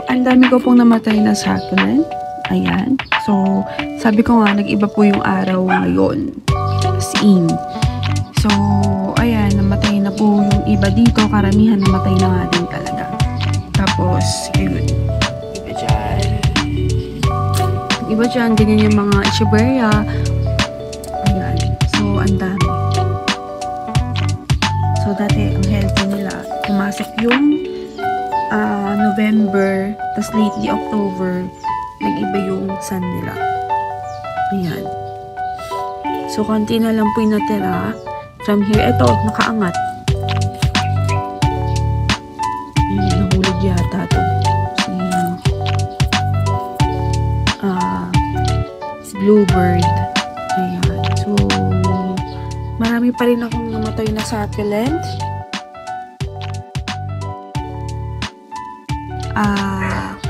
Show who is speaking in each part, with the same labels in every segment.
Speaker 1: ang dami ko pong namatay na succulent. Ayan. So, sabi ko nga, nag-iba po yung araw ngayon. As in. So, ayan, namatay na po yung iba dito. Karamihan namatay na nga din talaga. Tapos, yun. Iba dyan. Iba dyan, ganyan yung mga echeveria. Ayan. So, ang dami. So, dati, ang healthy nila. Pumasok yung November, tas lately October, nag-iba yung sun nila. Ayan. So, konti na lang po yung natira. From here, ito, nakaangat. Ayan, nahulog yata ito. Si bluebird. Ayan. So, marami pa rin akong namatay na succulent.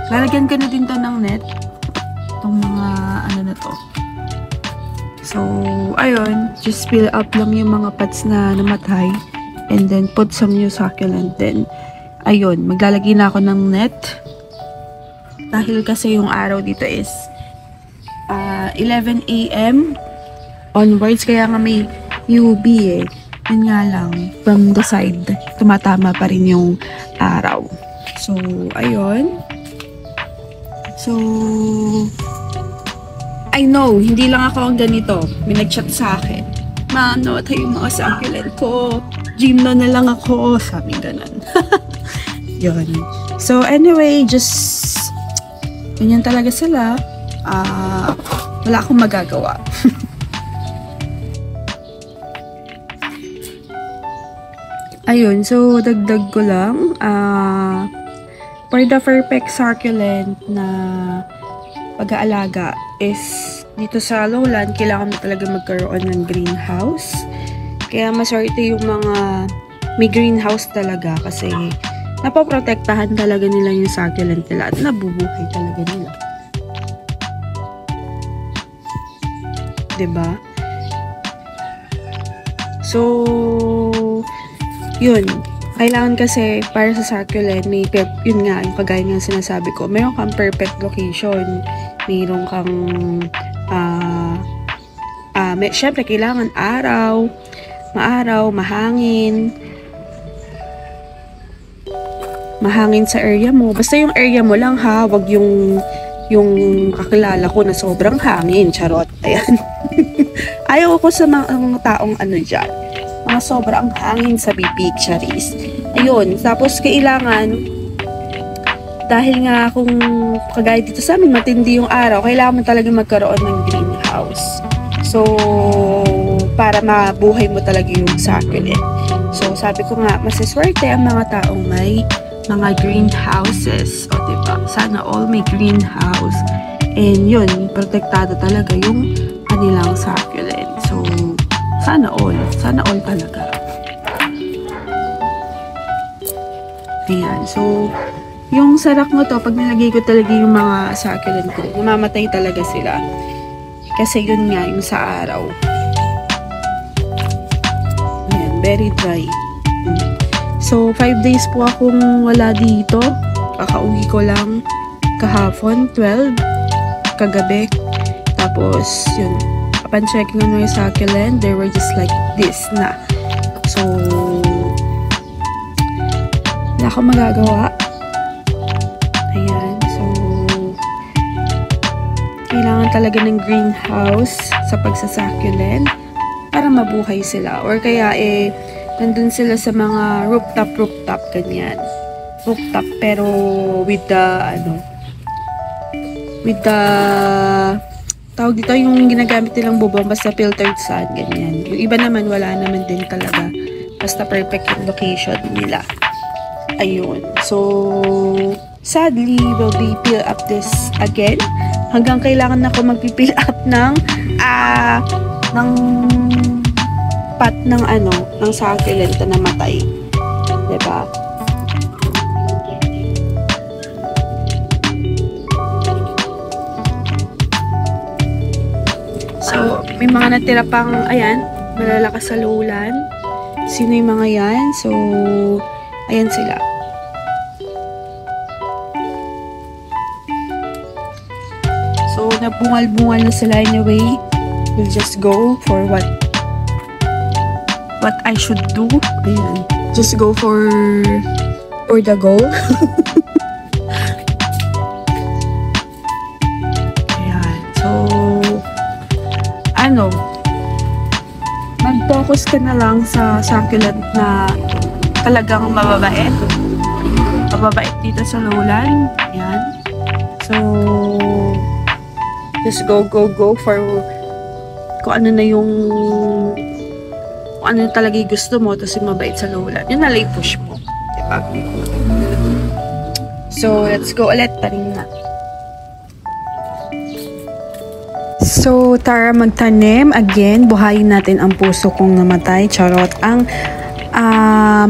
Speaker 1: Lalagyan ko na din to ng net. Itong mga ano na to. So, ayun. Just fill up lang yung mga pots na namatay. And then, put some new succulent din. Ayun. Maglalagay na ako ng net. Dahil kasi yung araw dito is 11 AM onwards. Kaya nga may UV eh. Yun nga lang. From the side, tumatama pa rin yung araw. So, ayun. So, I know, hindi lang ako ang ganito. May nag-chat sa akin. Mano, tayo yung mga succulent ko. Gym na lang ako. Sabi ganun. Yun. So, anyway, just ganyan talaga sila. Wala akong magagawa. Ayun, so dagdag ko lang. For the perfect succulent na pag-aalaga is dito sa lowland, kailangan mo talaga magkaroon ng greenhouse. Kaya maswerte yung mga may greenhouse talaga kasi napoprotektahan talaga nila yung succulent nila at nabubuhay talaga nila. Diba? So, yun. Kailangan kasi para sa succulent, may yun nga, yung kagaya ng sinasabi ko, mayroon kang perfect location, mayroon kang syempre kailangan maaraw, mahangin sa area mo. Basta yung area mo lang ha, wag yung kakilala ko na sobrang hangin, charot. Ayan. Ayaw ko sa mga taong ano dyan, mga sobrang hangin sa bibig, charis. Ayun, tapos kailangan, dahil nga kung kagaya dito sa amin, matindi yung araw, kailangan mo talaga magkaroon ng greenhouse. So, para mabuhay mo talaga yung succulent. So, sabi ko nga, masaswerte ang mga taong may mga greenhouses. O, diba? Sana all may greenhouse. And yun, protektado talaga yung kanilang succulent. So, sana all talaga. Ayan, so, yung sarak mo to, pag nilagay ko talaga yung mga succulent ko, namamatay talaga sila. Kasi yun nga, yung sa araw. Ayan, very dry. So, 5 days po akong wala dito. Kakauwi ko lang kahapon, 12, kagabi. Tapos, yun, upon checking on my succulent, they were just like this na. So, wala akong magagawa. Ayan. So, kailangan talaga ng greenhouse sa pagsasucculent para mabuhay sila. Or kaya, nandun sila sa mga rooftop, ganyan. Rooftop, pero with the, tawag dito, yung ginagamit nilang bubong, basta filtered sun, ganyan. Yung iba naman, wala naman din talaga. Basta perfect yung location nila. Ayun. So, sadly, will be fill up this again. Hanggang kailangan na ako mag-fill up ng pot ng ng succulent na namatay. Diba? So, may mga natira pang, ayan, malalakas sa lowland. Sino yung mga yan? So, ayan sila. nabungal-bungal na sila anyway. We'll just go for what I should do. Ayan. Just go for the goal. Ayan. So, mag-focus ka na lang sa succulent na talagang mababait. Mababait dito sa lowland. Ayan. So, just go for kung ano talaga yung gusto mo, tapos yung mabait sa lowland. Yun na lang push mo. Diba? So, let's go ulit. Taring na. So, tara magtanim. Again, buhayin natin ang puso kong namatay. Charot. Ang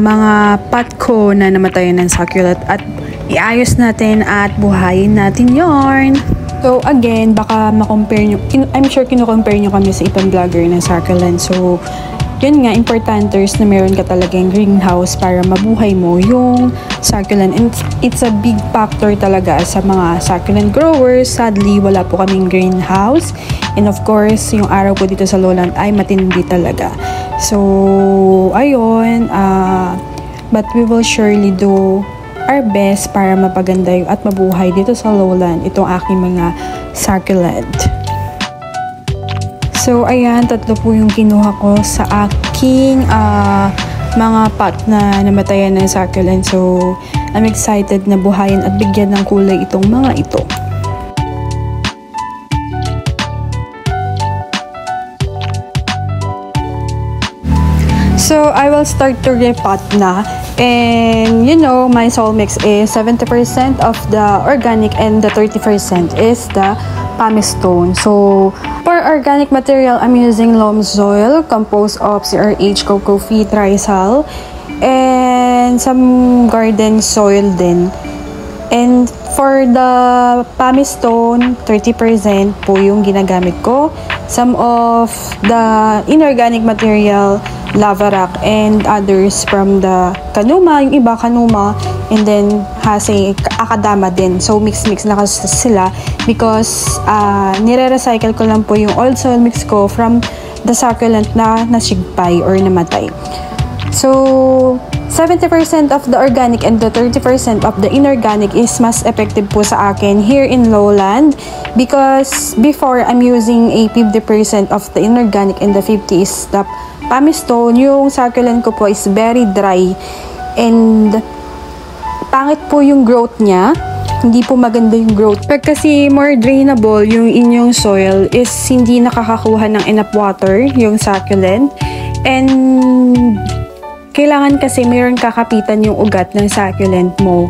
Speaker 1: mga pot ko na namatayan ng succulent at iayos natin at buhayin natin yarn. So, again, baka makompare nyo. I'm sure kino-compare nyo kami sa ibang vlogger ng succulent. So, yun nga, importanters na meron ka talagang greenhouse para mabuhay mo yung succulent. And it's a big factor talaga sa mga succulent growers. Sadly, wala po kaming greenhouse. And of course, yung araw po dito sa lowland ay matindi talaga. So, ayun. But we will surely do our best para mapaganda at mabuhay dito sa lowland itong aking mga succulent. So, ayan, 3 po yung kinuha ko sa aking mga pot na namatayan ng succulent. So, I'm excited na buhayin at bigyan ng kulay itong mga ito. So, I will start to repot na. And, my soil mix is 70% of the organic and the 30% is the pumice stone. So, for organic material, I'm using loam soil composed of CRH, cocoa peat, trisal, and some garden soil din. And for the pumice stone, 30% po yung ginagamit ko. Some of the inorganic material, lava rock, and others from the kanuma, yung iba kanuma, and then hase akadama din. So mix na kasi sila because nire-recycle ko lang po yung old soil mix ko from the succulent na nasigpay or namatay. So 70% of the organic and the 30% of the inorganic is mas effective po sa akin here in lowland because before I'm using a 50% of the inorganic and the 50 is the pumice stone. Yung succulent ko po is very dry and pangit po yung growth niya. Hindi po maganda yung growth. Pag kasi more drainable yung inyong soil is hindi nakakakuha ng enough water yung succulent. And kailangan kasi mayroon kakapitan yung ugat ng succulent mo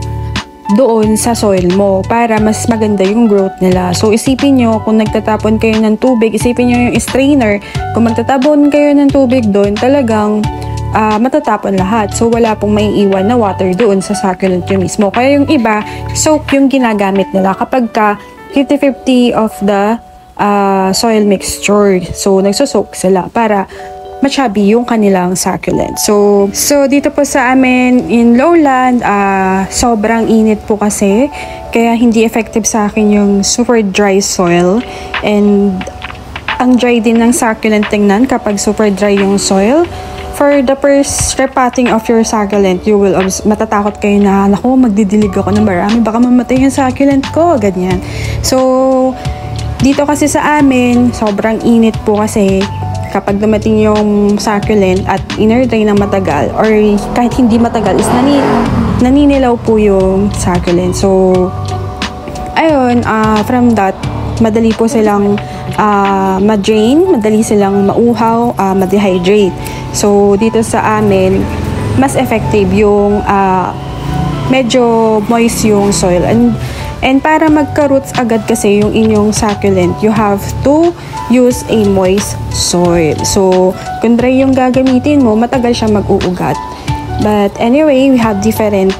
Speaker 1: doon sa soil mo para mas maganda yung growth nila. So, isipin nyo, kung nagtatapon kayo ng tubig, isipin nyo yung strainer. Kung magtatapon kayo ng tubig doon, talagang matatapon lahat. So, wala pong may iwan na water doon sa succulent yung mismo. Kaya yung iba, soak yung ginagamit nila kapag ka 50-50 of the soil mixture. So, nagsosoak sila para machabi yung kanilang succulent. So dito po sa amin in lowland, sobrang init po kasi. Kaya hindi effective sa akin yung super dry soil. And ang dry din ng succulent tingnan kapag super dry yung soil. For the first repotting of your succulent, you will matatakot kayo na, naku, magdidilig ako ng marami, baka mamatay yung succulent ko, ganyan. So, dito kasi sa amin, sobrang init po kasi kapag dumating yung succulent at inner-dry ng matagal or kahit hindi matagal is naninilaw po yung succulent. So, ayun, from that, madali po silang ma-drain, madali silang mauhaw, ma-dehydrate. So, dito sa amin, mas effective yung medyo moist yung soil. And para magka-roots agad kasi yung inyong succulent, you have to use a moist soil. So, kung dry yung gagamitin mo, matagal siya mag-uugat. But anyway, we have different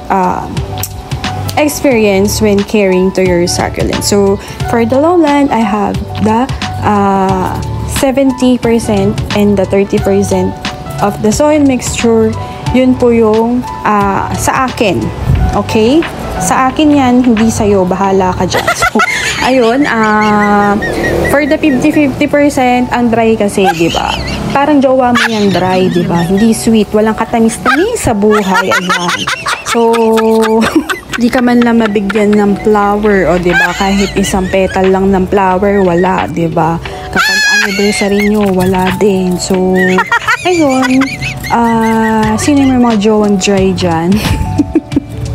Speaker 1: experience when caring to your succulent. So, for the lowland, I have the 70% and the 30% of the soil mixture. Yun po yung sa akin. Okay? Sa akin yan, hindi sa'yo. Bahala ka dyan. So, ayun, for the 50-50%, ang dry kasi, di ba? Parang jowa mo yan dry, di ba? Hindi sweet, walang katamis-tamis sa buhay, ayan. So, di ka man lang mabigyan ng flower, o di ba? Kahit isang petal lang ng flower, wala, di ba? Kapag anniversary nyo, wala din. So, ayun, sino yung mga jowang dry dyan?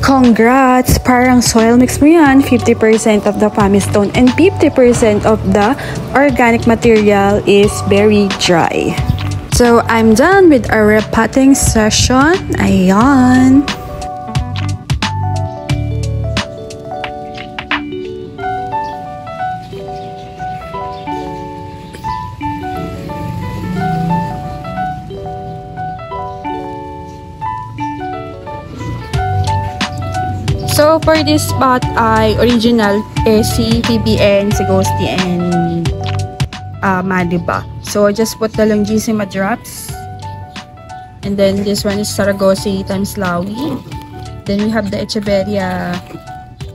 Speaker 1: Congrats! Parang soil mix mo yan. 50% of the pumice stone and 50% of the organic material is very dry. So, I'm done with our repotting session. Ayan. So, for this spot ay original si PBN, si Ghosty, and Madiba. So, I just put the Longissima drops. And then, this one is Saragosse times Lawi. Then, we have the Echeverria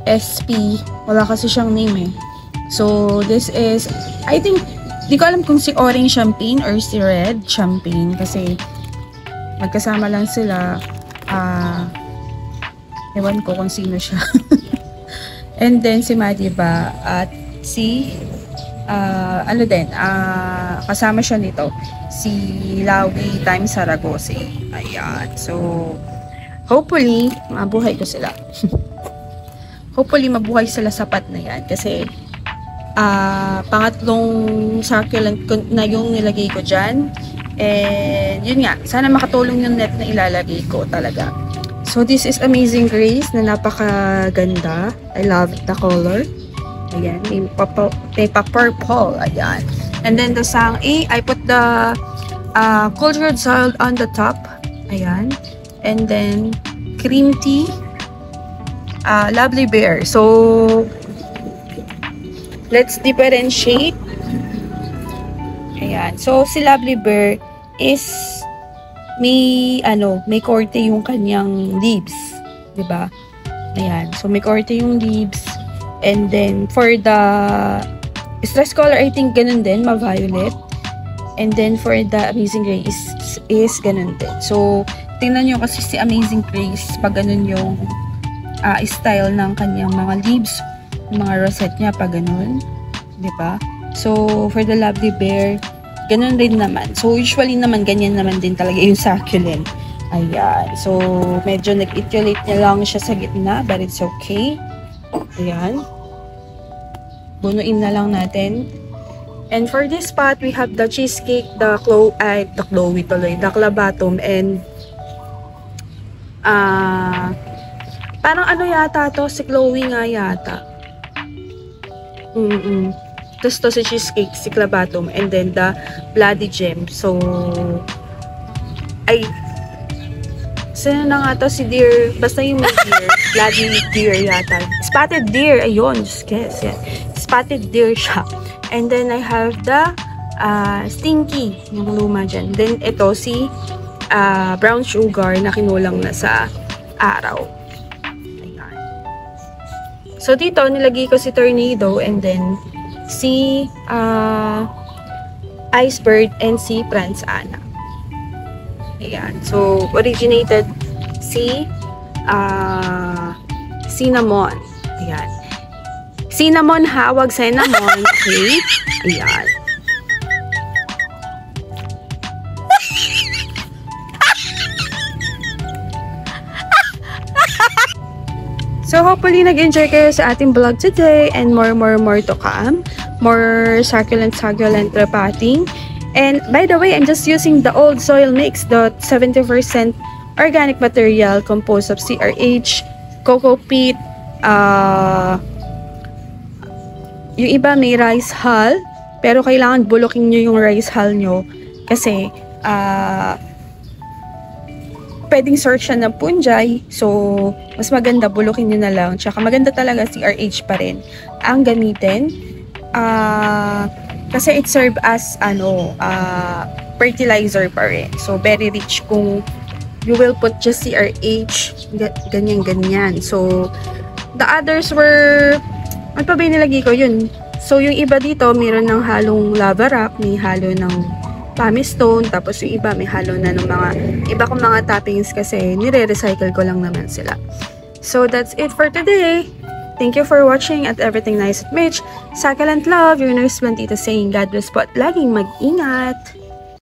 Speaker 1: SP. Wala kasi siyang name eh. So, this is, I think, di ko alam kung si orange champagne or si red champagne. Kasi, magkasama lang sila. Ewan ko kung sino siya. And then, si Madiba at si, ano din, kasama siya nito, si Lawi times Saragosse. Ayan. So, hopefully, mabuhay ko sila. Hopefully, mabuhay sila sapat na yan. Kasi, pangatlong succulent na yung nilagay ko dyan. And, yun nga, sana makatulong yung net na ilalagay ko talaga. So, this is Amazing Grace na napakaganda. I love the color. Ayan, may pa-purple. Ayan. And then, the Sang A, I put the cultured soil on the top. Ayan. And then, cream tea. Lovely Bear. So, let's differentiate. Ayan. So, si Lovely Bear is may korte yung kanyang leaves, 'di ba? Ayan. So may korte yung leaves, and then for the stress color, I think ganun din, ma-violet. And then for the Amazing Grace is ganun din. So tingnan niyo kasi si Amazing Grace pag ganun yung style ng kanyang mga leaves, yung mga rosette niya pag ganun, 'di ba? So for the Lovely Bear, ganun rin naman. So, usually naman, ganyan naman din talaga yung succulent. Ayan. So, medyo nag-etiolate niya lang siya sa gitna, but it's okay. Ayan. Bunuin na lang natin. And for this spot, we have the cheesecake, the clabatum, and parang ano yata to? Si Chloe nga yata. Tapos to si cheesecake, si clabatum, and then the bloody gem. So, sino na nga to? Si deer, basta yung may deer. Bloody deer yata. Spotted deer, ayun, just guess, yeah. Spotted deer siya. And then I have the stinky, yung luma dyan. Then ito si brown sugar na kinulang na sa araw. Ayan. So dito, nilagay ko si Tornado, and then si Icebird, and si Franz Anna. Ayan. So, originated si cinnamon. Ayan. Cinnamon ha, wag cinnamon. Okay? Ayan. So, hopefully, nag-enjoy kayo sa ating vlog today, and more to come. More succulent repotting. And by the way, I'm just using the old soil mix, the 70% organic material composed of CRH, cocoa peat, yung iba may rice hull, pero kailangan bulukin nyo yung rice hull nyo kasi pwedeng source siya ng fungi. So, mas maganda bulukin nyo na lang. Tsaka maganda talaga CRH pa rin ang gamitin. Kasi it serve as fertilizer pa rin. So, very rich kung you will put just CRH, ganyan. So, the others were Ano pa ba yung nilagay ko? Yun. So, yung iba dito, mayroon ng halong lava rock, may halo ng pumice stone, tapos yung iba may halo na ng mga iba kong mga toppings kasi nire-recycle ko lang naman sila. So, that's it for today. Thank you for watching at Everything Nice at Mitch. Succulent love, your nurse Blandita saying God bless po at laging mag-ingat.